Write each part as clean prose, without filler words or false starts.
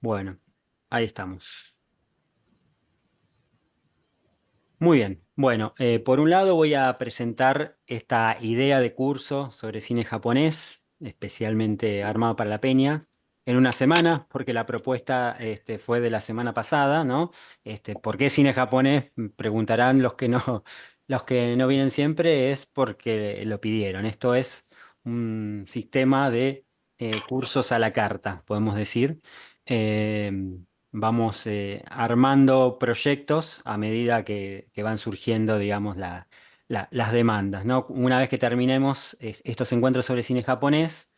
Bueno, ahí estamos. Muy bien. Bueno, por un lado voy a presentar esta idea de curso sobre cine japonés, especialmente armado para la Peña, en una semana, porque la propuesta fue de la semana pasada, ¿no? ¿Por qué cine japonés? Preguntarán los que no vienen siempre, es porque lo pidieron. Esto es un sistema de cursos a la carta, podemos decir. Eh, Vamos armando proyectos a medida que van surgiendo, digamos, las demandas, ¿no? Una vez que terminemos estos encuentros sobre cine japonés,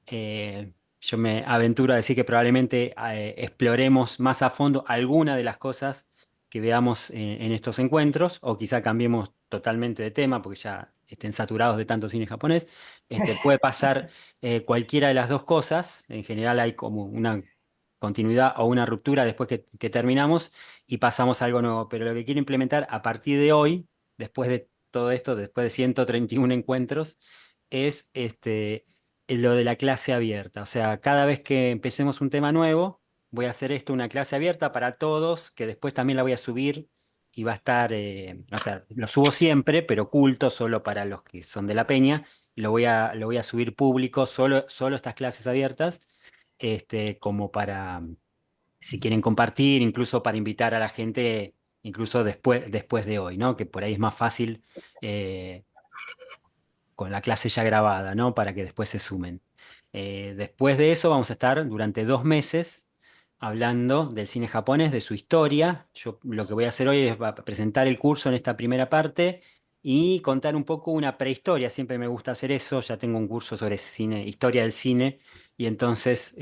yo me aventuro a decir que probablemente exploremos más a fondo alguna de las cosas que veamos en estos encuentros, o quizá cambiemos totalmente de tema porque ya estén saturados de tanto cine japonés. Puede pasar cualquiera de las dos cosas. En general hay como una continuidad o una ruptura después que terminamos y pasamos a algo nuevo. Pero lo que quiero implementar a partir de hoy, después de todo esto, después de 131 encuentros, es lo de la clase abierta. O sea, cada vez que empecemos un tema nuevo, voy a hacer esto una clase abierta para todos, que después también la voy a subir y va a estar, o sea, lo subo siempre, pero oculto solo para los que son de la Peña. Lo voy a subir público, solo estas clases abiertas, como para, si quieren compartir, incluso para invitar a la gente, incluso después de hoy, ¿no? Que por ahí es más fácil. Con la clase ya grabada, ¿no? Para que después se sumen. Después de eso vamos a estar durante 2 meses hablando del cine japonés, de su historia. Yo lo que voy a hacer hoy es presentar el curso en esta primera parte y contar un poco una prehistoria. Siempre me gusta hacer eso. Ya tengo un curso sobre cine, historia del cine, y entonces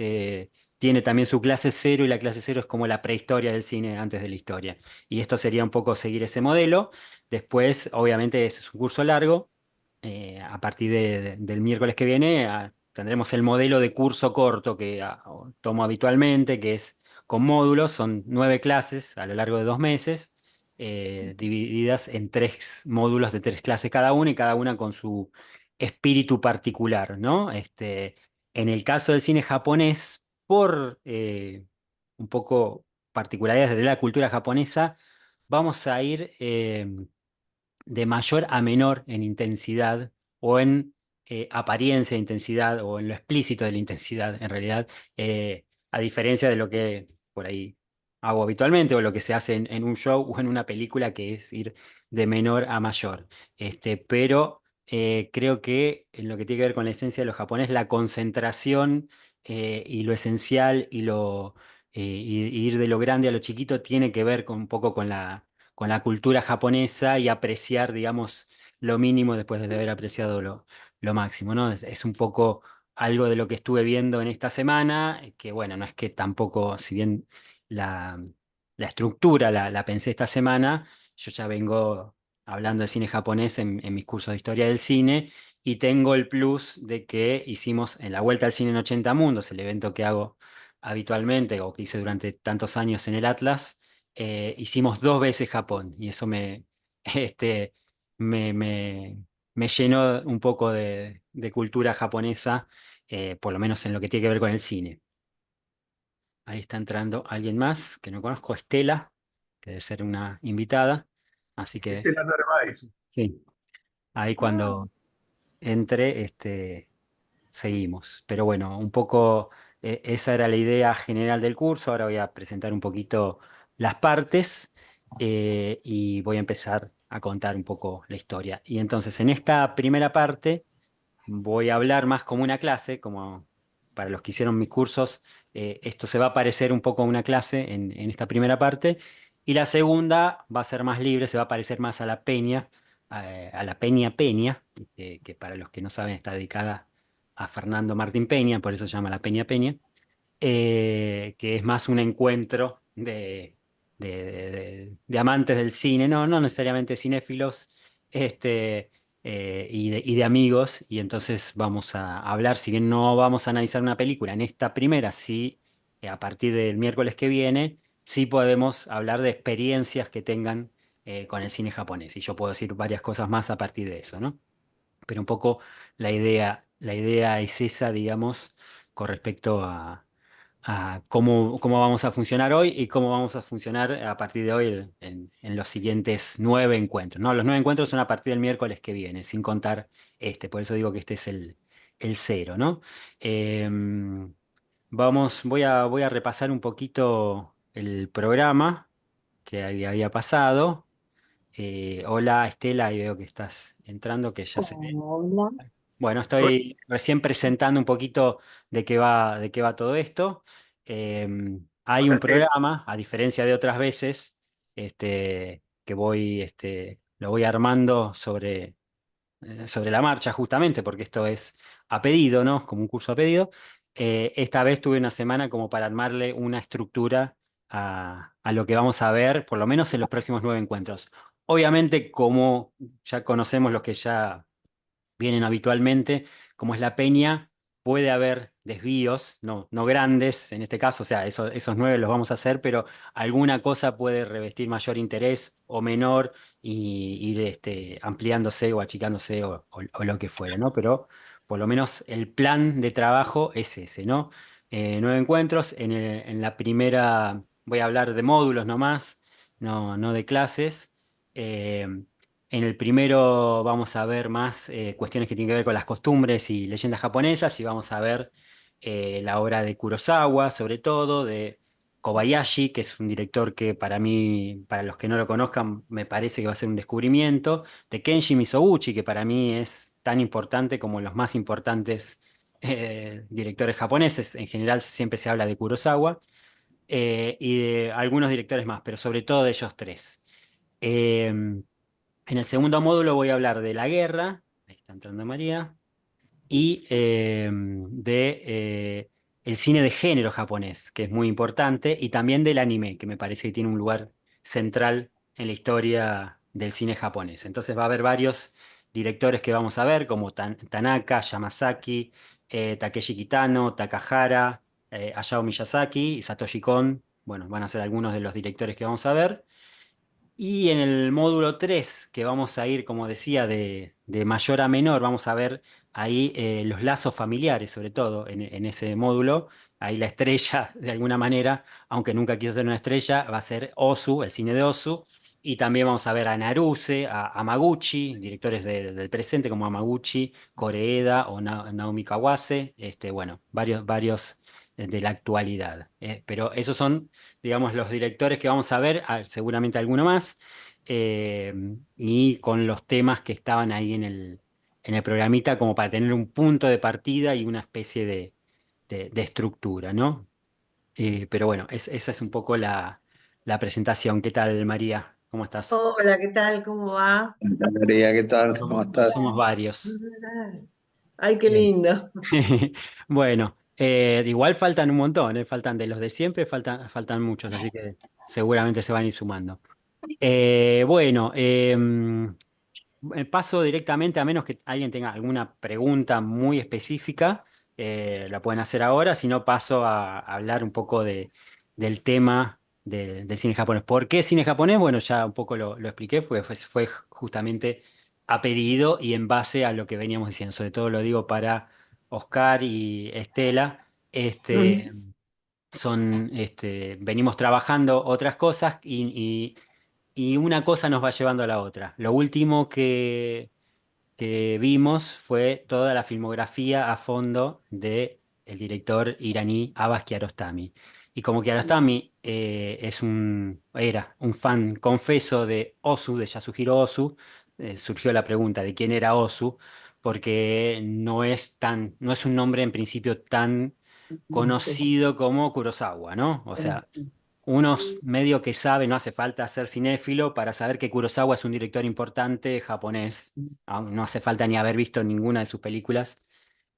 tiene también su clase cero, y la clase cero es como la prehistoria del cine antes de la historia. Y esto sería un poco seguir ese modelo. Después, obviamente, ese es un curso largo. A partir del miércoles que viene tendremos el modelo de curso corto que tomo habitualmente, que es con módulos. Son 9 clases a lo largo de 2 meses, divididas en 3 módulos de 3 clases cada una, y cada una con su espíritu particular, ¿no? En el caso del cine japonés, por un poco particularidades de la cultura japonesa, vamos a ir de mayor a menor en intensidad, o en apariencia de intensidad, o en lo explícito de la intensidad, en realidad, a diferencia de lo que por ahí hago habitualmente, o lo que se hace en un show o en una película, que es ir de menor a mayor. Pero creo que en lo que tiene que ver con la esencia de los japoneses, la concentración y lo esencial y ir de lo grande a lo chiquito tiene que ver un poco con la cultura japonesa, y apreciar, digamos, lo mínimo después de haber apreciado lo máximo, ¿no? Es un poco algo de lo que estuve viendo en esta semana, que bueno, no es que tampoco, si bien la, la estructura la pensé esta semana, yo ya vengo hablando de cine japonés en mis cursos de historia del cine, y tengo el plus de que hicimos en la Vuelta al Cine en 80 Mundos, el evento que hago habitualmente o que hice durante tantos años en el Atlas. Hicimos 2 veces Japón, y eso este, me, me, me llenó un poco de cultura japonesa, por lo menos en lo que tiene que ver con el cine. Ahí está entrando alguien más que no conozco, Estela, que debe ser una invitada, así que Estela Narváez. sí, ahí Ah, cuando entre, seguimos. Pero bueno, un poco esa era la idea general del curso. Ahora voy a presentar un poquito las partes, y voy a empezar a contar un poco la historia. Y entonces, en esta primera parte voy a hablar más como una clase, como para los que hicieron mis cursos. Esto se va a parecer un poco a una clase en esta primera parte, y la segunda va a ser más libre, se va a parecer más a la Peña, a la Peña Peña, que para los que no saben está dedicada a Fernando Martín Peña, por eso se llama la Peña Peña, que es más un encuentro de amantes del cine, no necesariamente cinéfilos, y de amigos. Y entonces vamos a hablar, si bien no vamos a analizar una película en esta primera, sí, a partir del miércoles que viene, sí podemos hablar de experiencias que tengan con el cine japonés. Y yo puedo decir varias cosas más a partir de eso, ¿no? Pero un poco la idea es esa, digamos, con respecto a cómo vamos a funcionar hoy y cómo vamos a funcionar a partir de hoy en los siguientes 9 encuentros, ¿no? Los 9 encuentros son a partir del miércoles que viene, sin contar este, por eso digo que este es el cero, ¿no? Em, voy a repasar un poquito el programa que había pasado. Hola Estela, ahí veo que estás entrando, que ya se ve. Hola. Bueno, estoy recién presentando un poquito de qué va todo esto. Eh, Hay un programa, a diferencia de otras veces, que lo voy armando sobre la marcha, justamente, porque esto es a pedido, ¿no? Como un curso a pedido. Esta vez tuve una semana como para armarle una estructura a lo que vamos a ver, por lo menos en los próximos 9 encuentros. Obviamente, como ya conocemos los que ya vienen habitualmente, como es la peña, puede haber desvíos, no grandes en este caso, o sea, esos 9 los vamos a hacer, pero alguna cosa puede revestir mayor interés o menor y ir ampliándose o achicándose o lo que fuera, ¿no? Pero por lo menos el plan de trabajo es ese, ¿no? 9 encuentros, en la primera voy a hablar de módulos nomás, no de clases. Eh, en el primero vamos a ver más cuestiones que tienen que ver con las costumbres y leyendas japonesas y vamos a ver la obra de Kurosawa, sobre todo, de Kobayashi, que es un director que para mí, para los que no lo conozcan, me parece que va a ser un descubrimiento, de Kenji Mizoguchi, que para mí es tan importante como los más importantes directores japoneses. En general siempre se habla de Kurosawa y de algunos directores más, pero sobre todo de ellos tres. Em, en el segundo módulo voy a hablar de la guerra, ahí está entrando María, y de el cine de género japonés, que es muy importante, y también del anime, que me parece que tiene un lugar central en la historia del cine japonés. Entonces va a haber varios directores que vamos a ver, como Tanaka, Yamazaki, Takeshi Kitano, Takahara, Hayao Miyazaki y Satoshi Kon. Bueno, van a ser algunos de los directores que vamos a ver. Y en el módulo 3 que vamos a ir, como decía, de mayor a menor, vamos a ver ahí los lazos familiares, sobre todo en ese módulo. Ahí la estrella, de alguna manera, aunque nunca quiso ser una estrella, va a ser Ozu, el cine de Ozu. Y también vamos a ver a Naruse, a Amaguchi, directores del presente como Amaguchi, Koreeda o Naomi Kawase. Bueno, varios de la actualidad. Pero esos son, digamos, los directores que vamos a ver, seguramente alguno más, eh, y con los temas que estaban ahí en el programita, como para tener un punto de partida y una especie de estructura, ¿no? Pero bueno, esa es un poco la presentación. ¿Qué tal, María? ¿Cómo estás? Hola, ¿qué tal? ¿Cómo va? Hola, María, ¿qué tal? ¿Cómo Somos, estás? somos varios. Ay, qué Bien. lindo. Bueno, igual faltan un montón, faltan de los de siempre, faltan muchos, así que seguramente se van a ir sumando. Bueno, paso directamente, a menos que alguien tenga alguna pregunta muy específica, la pueden hacer ahora, si no paso a hablar un poco del tema del cine japonés. ¿Por qué cine japonés? Bueno, ya un poco lo expliqué, fue justamente a pedido y en base a lo que veníamos diciendo, sobre todo lo digo para Oscar y Estela. Ujú. Venimos trabajando otras cosas y una cosa nos va llevando a la otra. Lo último que vimos fue toda la filmografía a fondo de el director iraní Abbas Kiarostami. Y como Kiarostami era un fan confeso de Ozu, de Yasuhiro Ozu, surgió la pregunta de quién era Ozu, porque no es un nombre en principio tan Sí. conocido como Kurosawa, ¿no? O sea, unos medio que sabe, no hace falta ser cinéfilo para saber que Kurosawa es un director importante japonés. No hace falta ni haber visto ninguna de sus películas,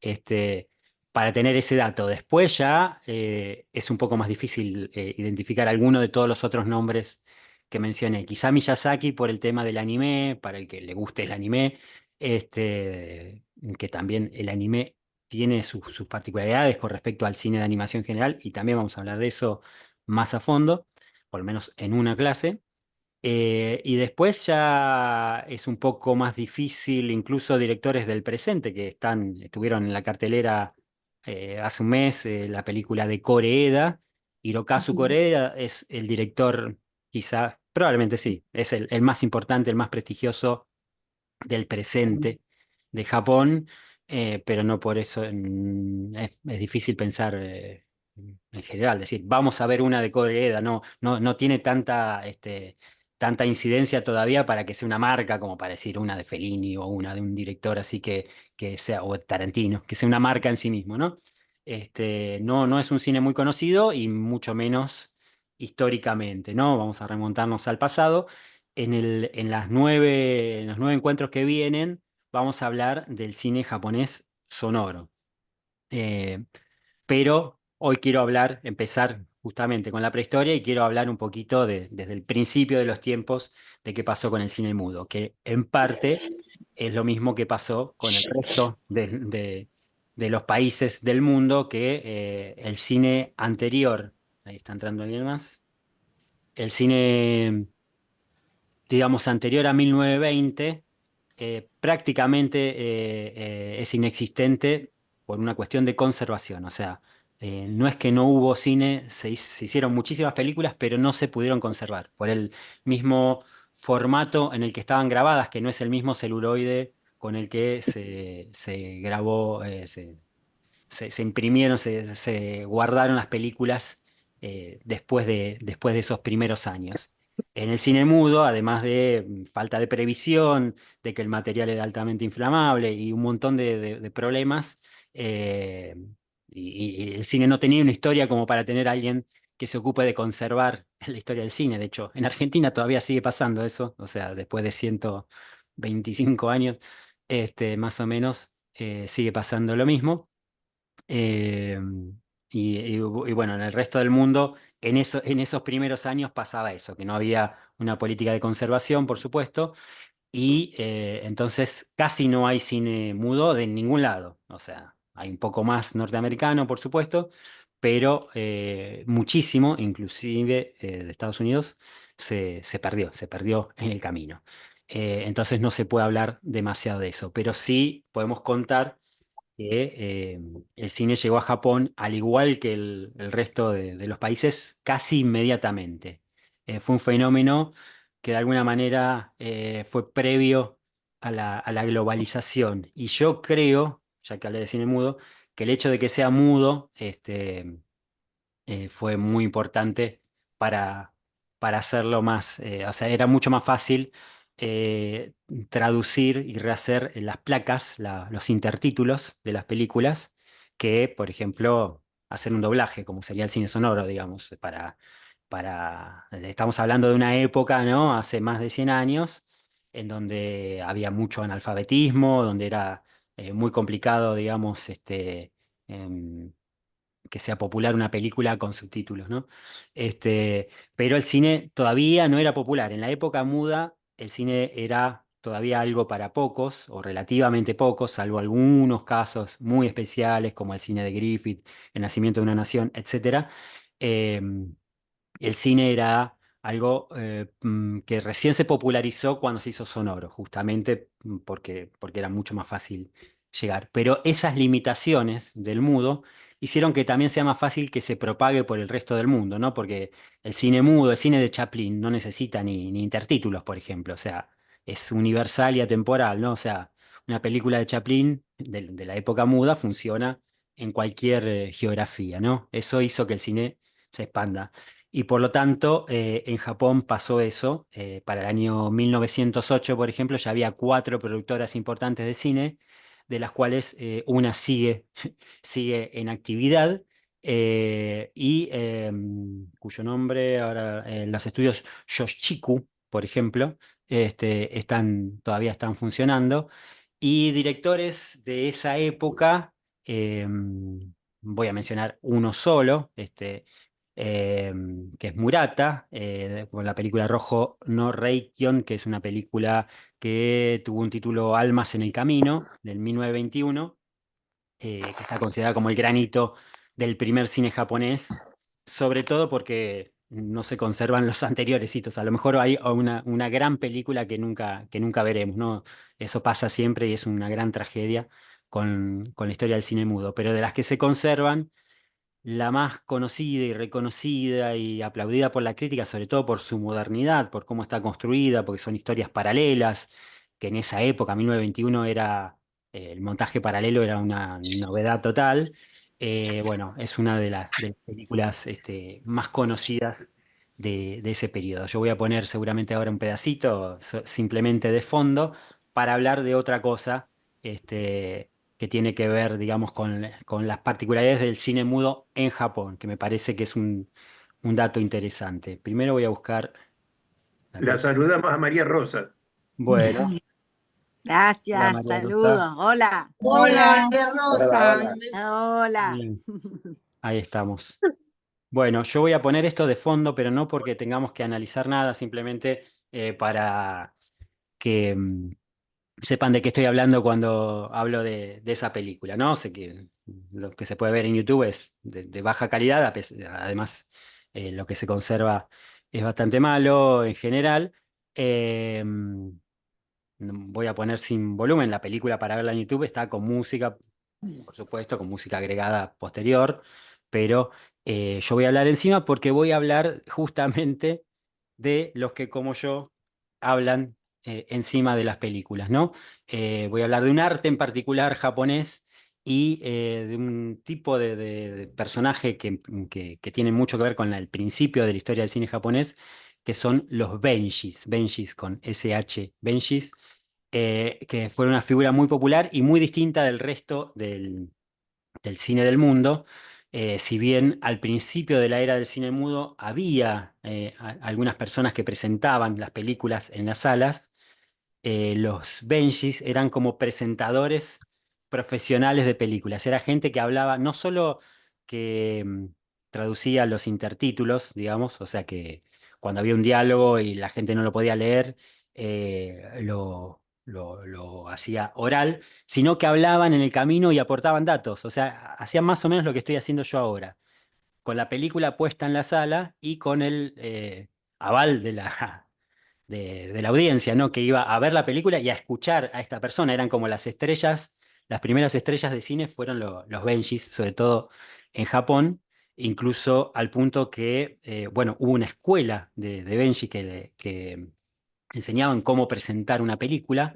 este, para tener ese dato. Después ya es un poco más difícil identificar alguno de todos los otros nombres que mencioné. Quizá Miyazaki por el tema del anime, para el que le guste el anime, que también el anime tiene sus particularidades con respecto al cine de animación en general, y también vamos a hablar de eso más a fondo, por lo menos en una clase. Y después ya es un poco más difícil, incluso directores del presente que estuvieron en la cartelera hace un mes la película de Kore-eda. Hirokazu Ujú. Kore-eda es el director, quizá, probablemente sí, es el más importante, el más prestigioso del presente de Japón, pero no por eso es difícil pensar en general. Decir, vamos a ver una de Koreeda, no tiene tanta incidencia todavía para que sea una marca como para decir una de Fellini o una de un director así que sea, o Tarantino, que sea una marca en sí mismo, ¿no? No es un cine muy conocido y mucho menos históricamente, ¿no? Vamos a remontarnos al pasado. En los 9 encuentros que vienen, vamos a hablar del cine japonés sonoro. Eh, pero hoy quiero empezar justamente con la prehistoria y quiero hablar un poquito desde el principio de los tiempos de qué pasó con el cine mudo, que en parte es lo mismo que pasó con el resto de los países del mundo, que el cine anterior, ahí está entrando alguien más, el cine digamos, anterior a 1920, prácticamente es inexistente por una cuestión de conservación. O sea, no es que no hubo cine, se hicieron muchísimas películas, pero no se pudieron conservar por el mismo formato en el que estaban grabadas, que no es el mismo celuloide con el que se grabó, se imprimieron, se guardaron las películas después de esos primeros años. En el cine mudo, además de falta de previsión, de que el material era altamente inflamable y un montón de problemas, eh, y el cine no tenía una historia como para tener a alguien que se ocupe de conservar la historia del cine. De hecho, en Argentina todavía sigue pasando eso, o sea, después de 125 años, más o menos, sigue pasando lo mismo. Eh, y bueno, en el resto del mundo, en esos primeros años pasaba eso, que no había una política de conservación, por supuesto, y entonces casi no hay cine mudo de ningún lado. O sea, hay un poco más norteamericano, por supuesto, pero muchísimo, inclusive de Estados Unidos, se perdió en el camino. Entonces no se puede hablar demasiado de eso, pero sí podemos contar que el cine llegó a Japón, al igual que el resto de los países, casi inmediatamente. Fue un fenómeno que de alguna manera fue previo a la globalización. Y yo creo, ya que hablé de cine mudo, que el hecho de que sea mudo, fue muy importante para, para hacerlo más, o sea, era mucho más fácil eh, traducir y rehacer las placas, los intertítulos de las películas, que, por ejemplo, hacer un doblaje, como sería el cine sonoro, digamos, estamos hablando de una época, ¿no? Hace más de 100 años, en donde había mucho analfabetismo, donde era muy complicado, digamos, em, que sea popular una película con subtítulos, ¿no? Pero el cine todavía no era popular. En la época muda, el cine era todavía algo para pocos, o relativamente pocos, salvo algunos casos muy especiales, como el cine de Griffith, El nacimiento de una nación, etcétera. Eh, el cine era algo que recién se popularizó cuando se hizo sonoro, justamente porque era mucho más fácil llegar. Pero esas limitaciones del mudo hicieron que también sea más fácil que se propague por el resto del mundo, ¿no? Porque el cine mudo, el cine de Chaplin, no necesita ni intertítulos, por ejemplo. O sea, es universal y atemporal, ¿no? O sea, una película de Chaplin de la época muda funciona en cualquier geografía, ¿no? Eso hizo que el cine se expanda. Y por lo tanto, en Japón pasó eso. Para el año 1908, por ejemplo, ya había 4 productoras importantes de cine, de las cuales una sigue en actividad, cuyo nombre ahora, los estudios Yoshchiku, por ejemplo, todavía están funcionando. Y directores de esa época, voy a mencionar uno solo, eh, que es Murata, con la película Rojo no Reikion, que es una película que tuvo un título Almas en el Camino, del 1921, que está considerada como el gran hito del primer cine japonés, sobre todo porque no se conservan los anteriores hitos. A lo mejor hay una gran película que nunca veremos, ¿no? Eso pasa siempre y es una gran tragedia con la historia del cine mudo, pero de las que se conservan, la más conocida y reconocida y aplaudida por la crítica, sobre todo por su modernidad, por cómo está construida, porque son historias paralelas, que en esa época, 1921, era, el montaje paralelo era una novedad total. Bueno, es una de las películas más conocidas de ese periodo. Yo voy a poner seguramente ahora un pedacito, simplemente de fondo, para hablar de otra cosa. Que tiene que ver, digamos, con las particularidades del cine mudo en Japón, que me parece que es un dato interesante. Primero voy a buscar la La película. saludamos a María Rosa. Bueno, hola Gracias, María Rosa. saludos. Hola. Hola, Hola. María Hola, Rosa. hola. Hola. Bien, ahí estamos. Bueno, yo voy a poner esto de fondo, pero no porque tengamos que analizar nada, simplemente para que sepan de qué estoy hablando cuando hablo de esa película, ¿no? Sé que lo que se puede ver en YouTube es de baja calidad, además lo que se conserva es bastante malo en general. Eh, Voy a poner sin volumen la película para verla en YouTube, está con música, por supuesto, con música agregada posterior, pero yo voy a hablar encima porque voy a hablar justamente de los que como yo hablan encima de las películas, ¿no? Voy a hablar de un arte en particular japonés y de un tipo de personaje que tiene mucho que ver con el principio de la historia del cine japonés, que son los benjis, benjis con SH, benjis, que fueron una figura muy popular y muy distinta del resto del cine del mundo. Si bien al principio de la era del cine mudo había algunas personas que presentaban las películas en las salas, los Benjis eran como presentadores profesionales de películas. Era gente que hablaba, no solo que traducía los intertítulos, digamos, o sea que cuando había un diálogo y la gente no lo podía leer, lo hacía oral, sino que hablaban en el camino y aportaban datos. O sea, hacían más o menos lo que estoy haciendo yo ahora, con la película puesta en la sala y con el aval de la audiencia, ¿no? Que iba a ver la película y a escuchar a esta persona. Eran como las estrellas, las primeras estrellas de cine fueron los Benjis, sobre todo en Japón, incluso al punto que, bueno, hubo una escuela de Benji que enseñaban cómo presentar una película.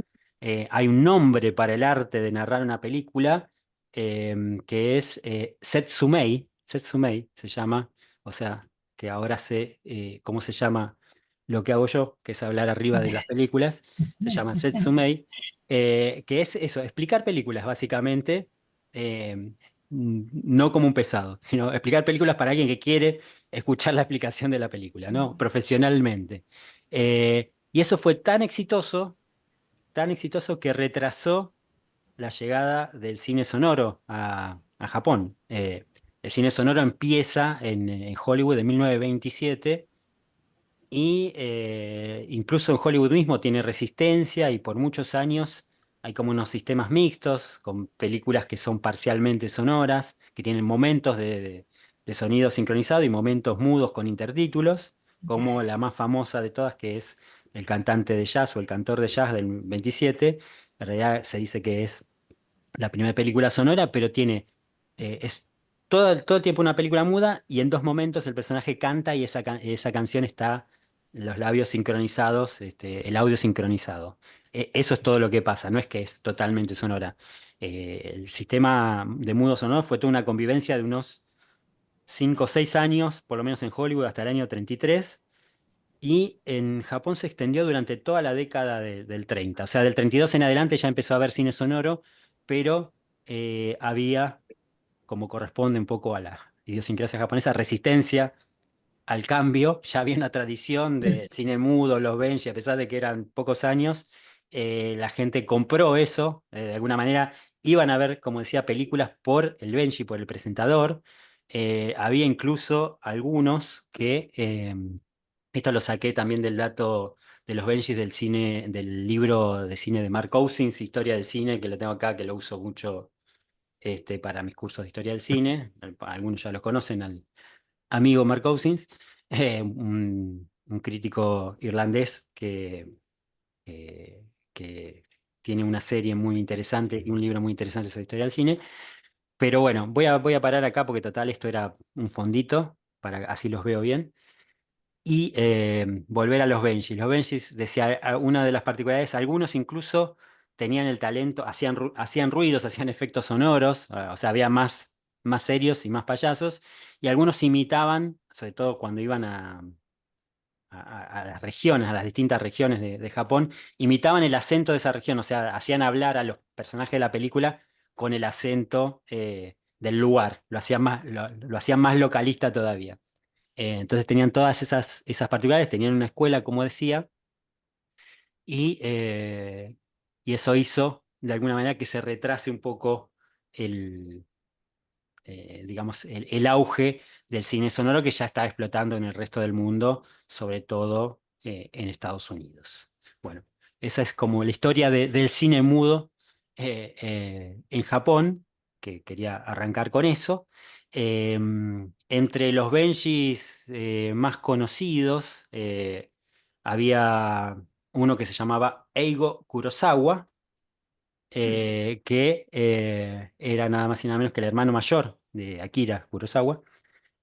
Hay un nombre para el arte de narrar una película que es Setsumei. Setsumei se llama, o sea, que ahora sé cómo se llama lo que hago yo, que es hablar arriba de las películas. Se llama Setsumei, que es eso, explicar películas básicamente. eh, no como un pesado, sino explicar películas para alguien que quiere escuchar la explicación de la película, ¿no? Profesionalmente. Y eso fue tan exitoso que retrasó la llegada del cine sonoro a Japón. El cine sonoro empieza en Hollywood en 1927 y incluso en Hollywood mismo tiene resistencia y por muchos años hay como unos sistemas mixtos con películas que son parcialmente sonoras, que tienen momentos de sonido sincronizado y momentos mudos con intertítulos, como la más famosa de todas que es El cantante de jazz o El cantor de jazz del 27. En realidad se dice que es la primera película sonora, pero es todo el tiempo una película muda y en dos momentos el personaje canta y esa canción está los labios sincronizados, el audio sincronizado. Eso es todo lo que pasa, no es que es totalmente sonora. El sistema de mudo sonoro fue toda una convivencia de unos 5 o 6 años, por lo menos en Hollywood, hasta el año 33. Y en Japón se extendió durante toda la década del 30. O sea, del 32 en adelante ya empezó a haber cine sonoro, pero había, como corresponde un poco a la idiosincrasia japonesa, resistencia al cambio. Ya había una tradición de cine mudo, los Benji, a pesar de que eran pocos años, la gente compró eso, de alguna manera iban a ver, como decía, películas por el Benji, por el presentador. Había incluso algunos esto lo saqué también del dato de los Benjis del cine, del libro de cine de Mark Cousins, Historia del cine, que lo tengo acá, que lo uso mucho para mis cursos de historia del cine. Algunos ya los conocen, al amigo Mark Cousins, un crítico irlandés que tiene una serie muy interesante y un libro muy interesante sobre historia del cine. Pero bueno, voy a parar acá porque total esto era un fondito, para así los veo bien. Y volver a los Benjis. Los Benjis, decía, una de las particularidades, algunos incluso tenían el talento, hacían ruidos, hacían efectos sonoros, o sea, había más serios y más payasos, y algunos imitaban, sobre todo cuando iban a las regiones, a las distintas regiones de Japón, imitaban el acento de esa región, o sea, hacían hablar a los personajes de la película con el acento del lugar, lo hacían más localista todavía. Entonces tenían todas esas particularidades, tenían una escuela, como decía, y, eh, y eso hizo de alguna manera que se retrase un poco digamos, el auge del cine sonoro que ya está explotando en el resto del mundo, sobre todo en Estados Unidos. Bueno, esa es como la historia del cine mudo en Japón, que quería arrancar con eso. Eh, Entre los Benjis más conocidos había uno que se llamaba Eigo Kurosawa, que era nada más y nada menos que el hermano mayor de Akira Kurosawa,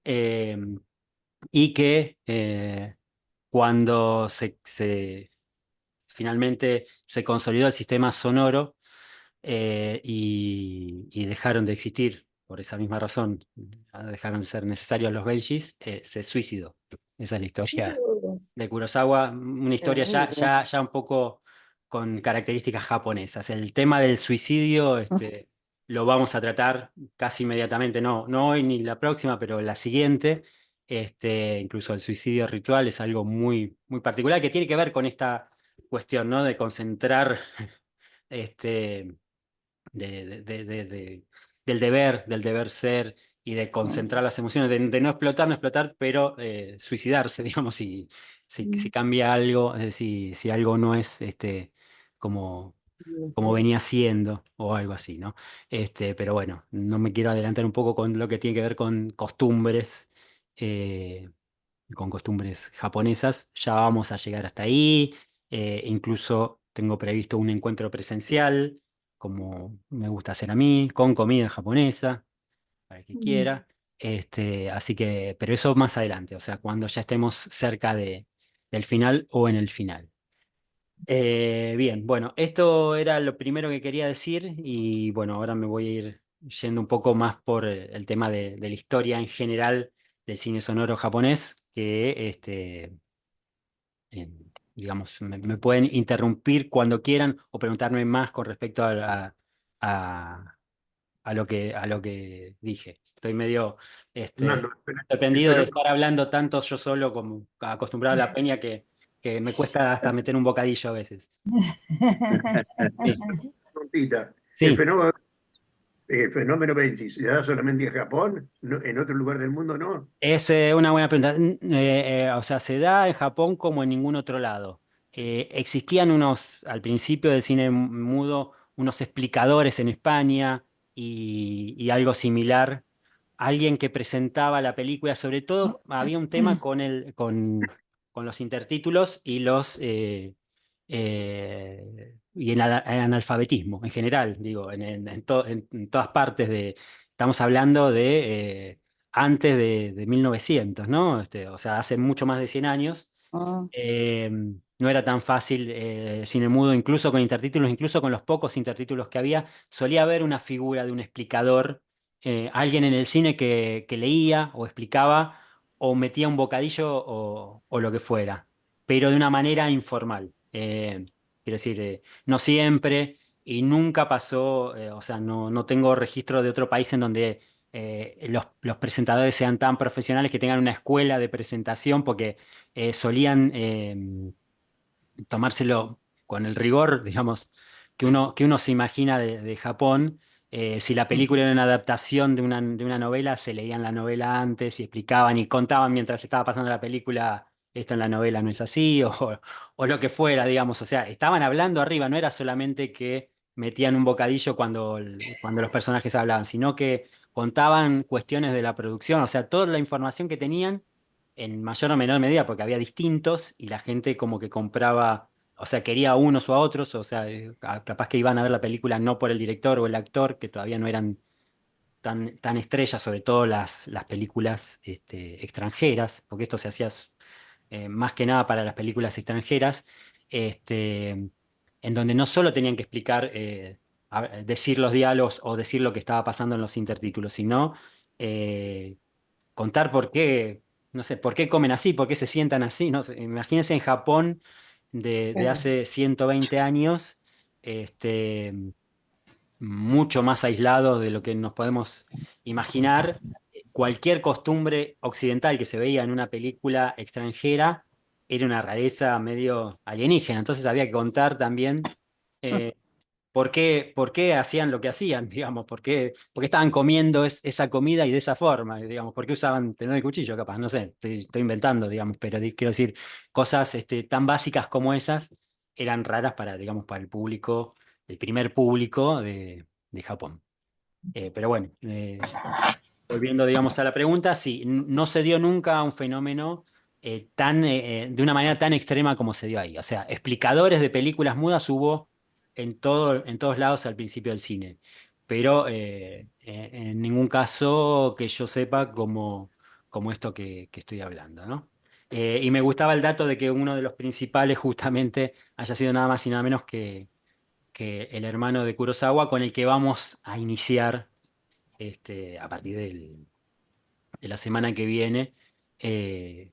eh, y que cuando finalmente se consolidó el sistema sonoro y dejaron de existir por esa misma razón, dejaron de ser necesarios los Benjis, se suicidó. Esa es la historia de Kurosawa, una historia ya un poco con características japonesas. El tema del suicidio, lo vamos a tratar casi inmediatamente, no hoy ni la próxima, pero la siguiente. Incluso el suicidio ritual es algo muy particular que tiene que ver con esta cuestión, ¿no? De concentrar este, del deber ser y de concentrar las emociones, de no explotar, no explotar, pero suicidarse, digamos, si cambia algo, es decir, si algo no es como, como venía siendo o algo así, ¿no? Pero bueno, no me quiero adelantar un poco con lo que tiene que ver eh, con costumbres japonesas. Ya vamos a llegar hasta ahí. Incluso tengo previsto un encuentro presencial, como me gusta hacer a mí, con comida japonesa, para el que quiera. Así que, pero eso más adelante, o sea, cuando ya estemos cerca del final o en el final. Bien, bueno, esto era lo primero que quería decir y bueno, ahora me voy a ir yendo un poco más por el tema de la historia en general del cine sonoro japonés, que eh, digamos, me pueden interrumpir cuando quieran o preguntarme más con respecto a- a lo que dije. Estoy medio Fernando, espera, sorprendido de espera estar hablando tanto yo solo como acostumbrado a la peña que me cuesta hasta meter un bocadillo a veces. Sí, una preguntita. sí. El fenómeno Benji, ¿se da solamente en Japón? ¿En otro lugar del mundo no? Es una buena pregunta. O sea, se da en Japón como en ningún otro lado. Existían al principio del cine mudo, unos explicadores en España y algo similar. Alguien que presentaba la película, sobre todo había un tema con los intertítulos y el analfabetismo en general, digo, en todas partes estamos hablando de antes de 1900, ¿no? O sea, hace mucho más de 100 años. Eh, no era tan fácil cine mudo, incluso con intertítulos, incluso con los pocos intertítulos que había, solía haber una figura de un explicador, alguien en el cine que leía o explicaba o metía un bocadillo o lo que fuera, pero de una manera informal. Quiero decir, no siempre y nunca pasó, o sea, no tengo registro de otro país en donde los presentadores sean tan profesionales que tengan una escuela de presentación, porque solían tomárselo con el rigor, digamos, que uno se imagina de Japón. Si la película era una adaptación de una novela, se leían la novela antes y explicaban y contaban mientras estaba pasando la película, esto en la novela no es así, o lo que fuera, digamos. O sea, estaban hablando arriba, no era solamente que metían un bocadillo cuando los personajes hablaban, sino que contaban cuestiones de la producción, o sea, toda la información que tenían en mayor o menor medida, porque había distintos y la gente como que compraba o sea, quería a unos o a otros, o sea, capaz que iban a ver la película no por el director o el actor, que todavía no eran tan estrellas, sobre todo las películas extranjeras, porque esto se hacía más que nada para las películas extranjeras, este, en donde no solo tenían que explicar, decir los diálogos o decir lo que estaba pasando en los intertítulos, sino eh, contar por qué, no sé, por qué comen así, por qué se sientan así, no sé, imagínense en Japón de Claro. hace 120 años, este, mucho más aislados de lo que nos podemos imaginar. Cualquier costumbre occidental que se veía en una película extranjera era una rareza medio alienígena. Entonces había que contar también eh, por qué hacían lo que hacían, digamos, por qué estaban comiendo esa comida y de esa forma, digamos, por qué usaban tenedor y cuchillo, capaz, no sé, estoy inventando, digamos, pero quiero decir, cosas tan básicas como esas eran raras para, digamos, para el público, el primer público de Japón. Pero bueno, volviendo, digamos, a la pregunta, sí, no se dio nunca un fenómeno de una manera tan extrema como se dio ahí. O sea, explicadores de películas mudas hubo en todos lados al principio del cine, pero en ningún caso que yo sepa como esto que estoy hablando, ¿no? Y me gustaba el dato de que uno de los principales justamente haya sido nada más y nada menos que el hermano de Kurosawa con el que vamos a iniciar a partir de la semana que viene el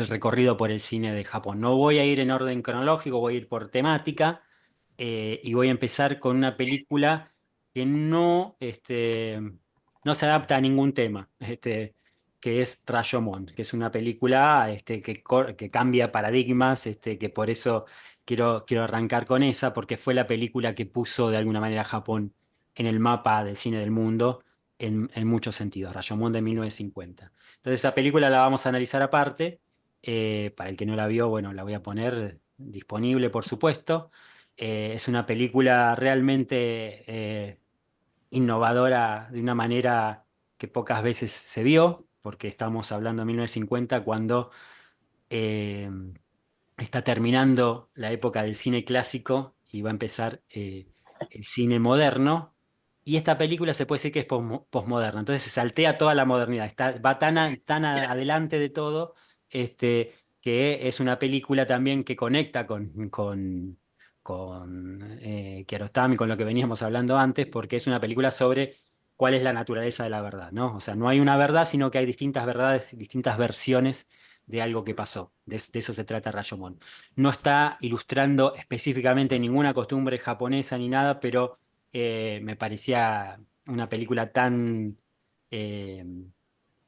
recorrido por el cine de Japón. No voy a ir en orden cronológico, voy a ir por temática y voy a empezar con una película que no se adapta a ningún tema, que es Rashomon, que es una película que cambia paradigmas, que por eso quiero arrancar con esa, porque fue la película que puso de alguna manera a Japón en el mapa del cine del mundo en muchos sentidos, Rashomon de 1950. Entonces esa película la vamos a analizar aparte. Para el que no la vio, bueno, la voy a poner disponible, por supuesto. Es una película realmente innovadora de una manera que pocas veces se vio, porque estamos hablando de 1950 cuando eh, está terminando la época del cine clásico y va a empezar el cine moderno. Y esta película se puede decir que es posmoderna. Entonces se saltea toda la modernidad. Va adelante de todo, que es una película también que conecta con Kiarostami, con lo que veníamos hablando antes, porque es una película sobre cuál es la naturaleza de la verdad, ¿no? O sea, no hay una verdad, sino que hay distintas verdades, distintas versiones de algo que pasó. De eso se trata Rashomon. No está ilustrando específicamente ninguna costumbre japonesa ni nada, pero me parecía una película eh,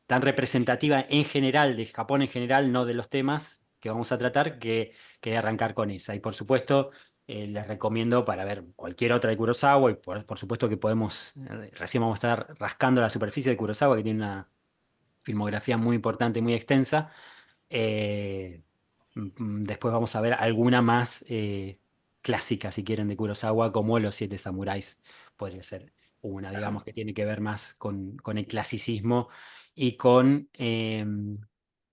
tan representativa en general, de Japón en general, no de los temas que vamos a tratar, que quería arrancar con esa. Y por supuesto, les recomiendo para ver cualquier otra de Kurosawa, y por supuesto que recién vamos a estar rascando la superficie de Kurosawa, que tiene una filmografía muy importante y muy extensa. Eh, Después vamos a ver alguna más clásica, si quieren, de Kurosawa, como Los Siete Samuráis. Podría ser una, digamos, que tiene que ver más con el clasicismo y con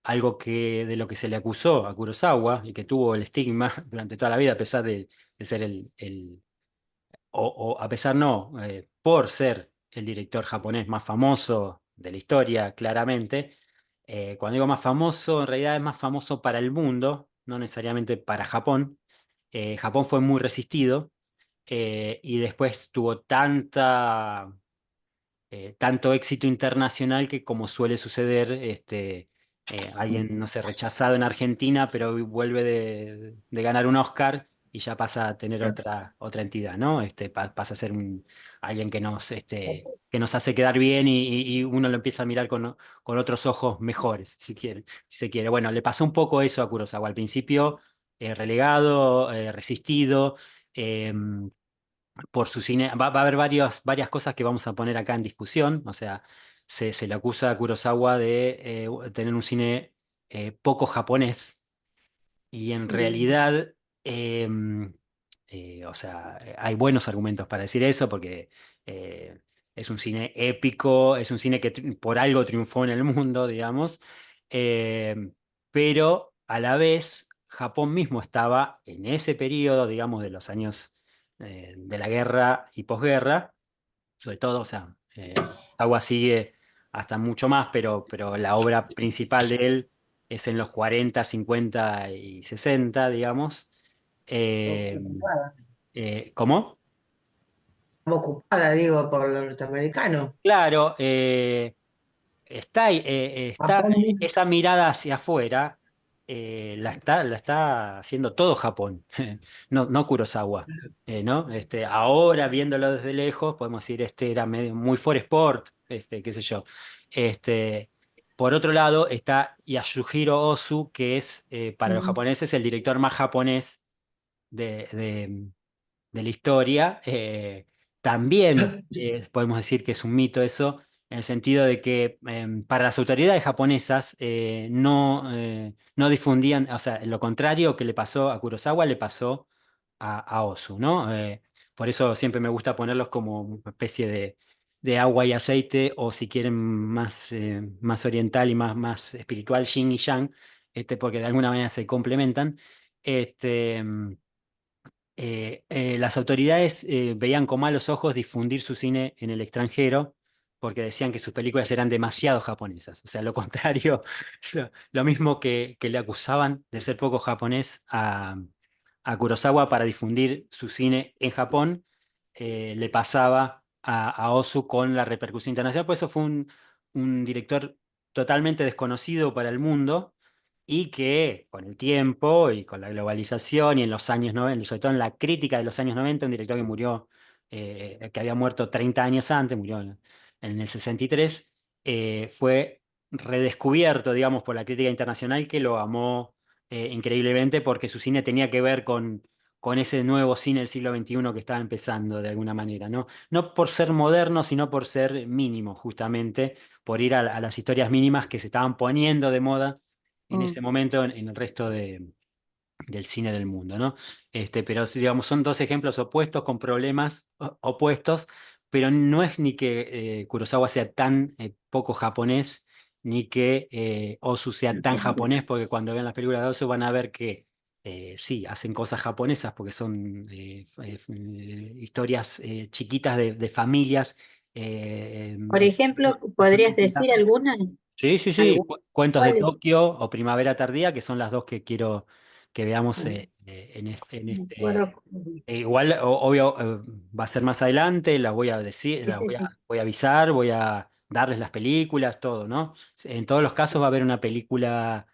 algo de lo que se le acusó a Kurosawa y que tuvo el estigma durante toda la vida, a pesar de ser o a pesar no, por ser el director japonés más famoso de la historia, claramente. Cuando digo más famoso, en realidad es más famoso para el mundo, no necesariamente para Japón. Japón fue muy resistido y después tuvo tanto éxito internacional que, como suele suceder, alguien, no sé, rechazado en Argentina, pero vuelve de ganar un Oscar y ya pasa a tener otra entidad, ¿no? Pasa a ser alguien que nos hace quedar bien y uno lo empieza a mirar con otros ojos mejores, si se quiere. Bueno, le pasó un poco eso a Kurosawa. Al principio, relegado, resistido. Por su cine. Va a haber varias cosas que vamos a poner acá en discusión. O sea, se le acusa a Kurosawa de tener un cine poco japonés. Y en Mm. realidad, o sea, hay buenos argumentos para decir eso, porque eh, es un cine épico, es un cine que por algo triunfó en el mundo, digamos. Eh, pero a la vez, Japón mismo estaba en ese periodo, digamos, de los años de la guerra y posguerra, sobre todo, o sea, Agua sigue hasta mucho más, pero la obra principal de él es en los 40, 50 y 60, digamos. Eh, Ocupada. ¿Cómo? Ocupada, digo, por los norteamericanos. Claro, está Japón mismo. esa mirada hacia afuera, la está haciendo todo Japón, no Kurosawa, ¿no? Ahora, viéndolo desde lejos, podemos decir, era medio, muy for sport, qué sé yo. Este, por otro lado, está Yasuhiro Ozu, que es, para los Mm. japoneses, el director más japonés de de la historia. También podemos decir que es un mito eso, en el sentido de que para las autoridades japonesas no difundían, o sea, lo contrario que le pasó a Kurosawa le pasó a Ozu, ¿no? Por eso siempre me gusta ponerlos como una especie de agua y aceite, o si quieren más oriental y más espiritual, yin y yang, porque de alguna manera se complementan. Este, las autoridades veían con malos ojos difundir su cine en el extranjero porque decían que sus películas eran demasiado japonesas. O sea, lo contrario, lo mismo que le acusaban de ser poco japonés a Kurosawa para difundir su cine en Japón, le pasaba a Ozu con la repercusión internacional. Por eso fue un director totalmente desconocido para el mundo y que con el tiempo y con la globalización y en los años 90, sobre todo en la crítica de los años 90, un director que murió, que había muerto 30 años antes, murió en el 63, fue redescubierto, digamos, por la crítica internacional, que lo amó increíblemente porque su cine tenía que ver con ese nuevo cine del siglo XXI que estaba empezando de alguna manera, ¿no? No por ser moderno, sino por ser mínimo, justamente, por ir a las historias mínimas que se estaban poniendo de moda en Mm. ese momento en el resto del cine del mundo, ¿no? Pero sí, digamos, son dos ejemplos opuestos con problemas opuestos, pero no es ni que Kurosawa sea tan poco japonés, ni que Ozu sea tan japonés, porque cuando vean las películas de Ozu van a ver que sí, hacen cosas japonesas, porque son historias chiquitas de familias. Por ejemplo, ¿podrías decir alguna? Sí, sí, sí. ¿Alguna? Cuentos de ¿Cuál? Tokio o Primavera Tardía, que son las dos que quiero que veamos No en me este. acuerdo. Igual, obvio, va a ser más adelante, las voy a decir, Sí, sí, sí. voy a avisar, voy a darles las películas, todo, ¿no? En todos los casos va a haber una película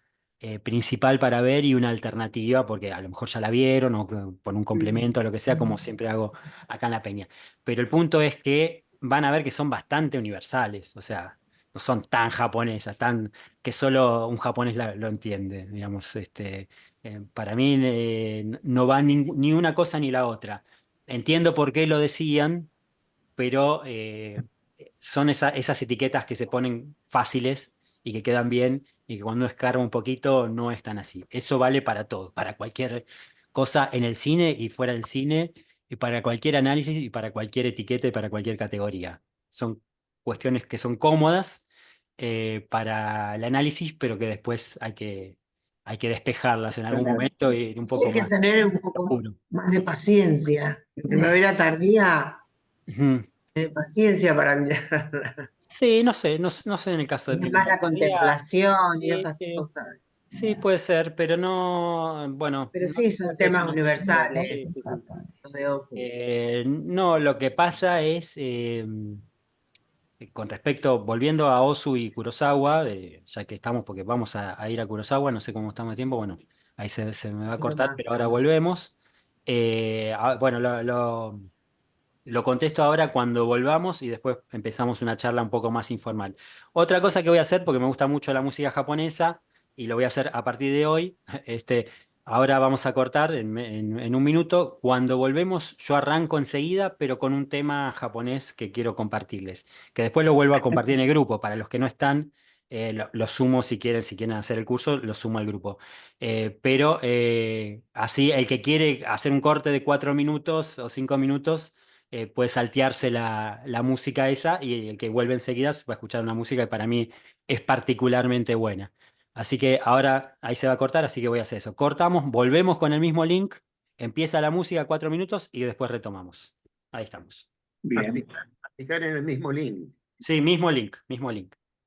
principal para ver y una alternativa, porque a lo mejor ya la vieron o por un complemento o lo que sea, como siempre hago acá en La Peña. Pero el punto es que van a ver que son bastante universales, o sea, no son tan japonesas, tan que solo un japonés lo entiende, digamos, para mí no va ni una cosa ni la otra. Entiendo por qué lo decían, pero son esas etiquetas que se ponen fáciles y que quedan bien y que cuando escarba un poquito no es tan así. Eso vale para todo, para cualquier cosa en el cine y fuera del cine, y para cualquier análisis y para cualquier etiqueta y para cualquier categoría. Son cuestiones que son cómodas para el análisis, pero que después hay que despejarlas en algún momento y ir un Sí, poco hay que más tener un poco oscuro. más de paciencia. En Primavera Tardía, Ujú. tener paciencia para mirarla. Sí, no sé en el caso de Es más Primavera la Tardía. contemplación y Sí, esas sí, cosas. sí, puede ser, pero no, bueno, Pero no sí, creo son que es temas una cuestión. universales, Sí, sí, sí. los de Ozu. No, lo que pasa es, con respecto, volviendo a Ozu y Kurosawa, ya que estamos, porque vamos a ir a Kurosawa, no sé cómo estamos de tiempo, bueno, ahí se me va a No cortar, más. pero ahora volvemos. Bueno, lo contesto ahora cuando volvamos y después empezamos una charla un poco más informal. Otra cosa que voy a hacer, porque me gusta mucho la música japonesa y lo voy a hacer a partir de hoy, ahora vamos a cortar en un minuto. Cuando volvemos, yo arranco enseguida, pero con un tema japonés que quiero compartirles, que después lo vuelvo a compartir en el grupo. Para los que no están, lo sumo si quieren hacer el curso, lo sumo al grupo. Pero así, el que quiere hacer un corte de 4 minutos o 5 minutos puede saltearse la música esa y el que vuelve enseguida va a escuchar una música que para mí es particularmente buena. Así que ahora ahí se va a cortar, así que voy a hacer eso. Cortamos, volvemos con el mismo link, empieza la música 4 minutos y después retomamos. Ahí estamos. Bien. Fijar en el mismo link. Sí, mismo link, mismo link.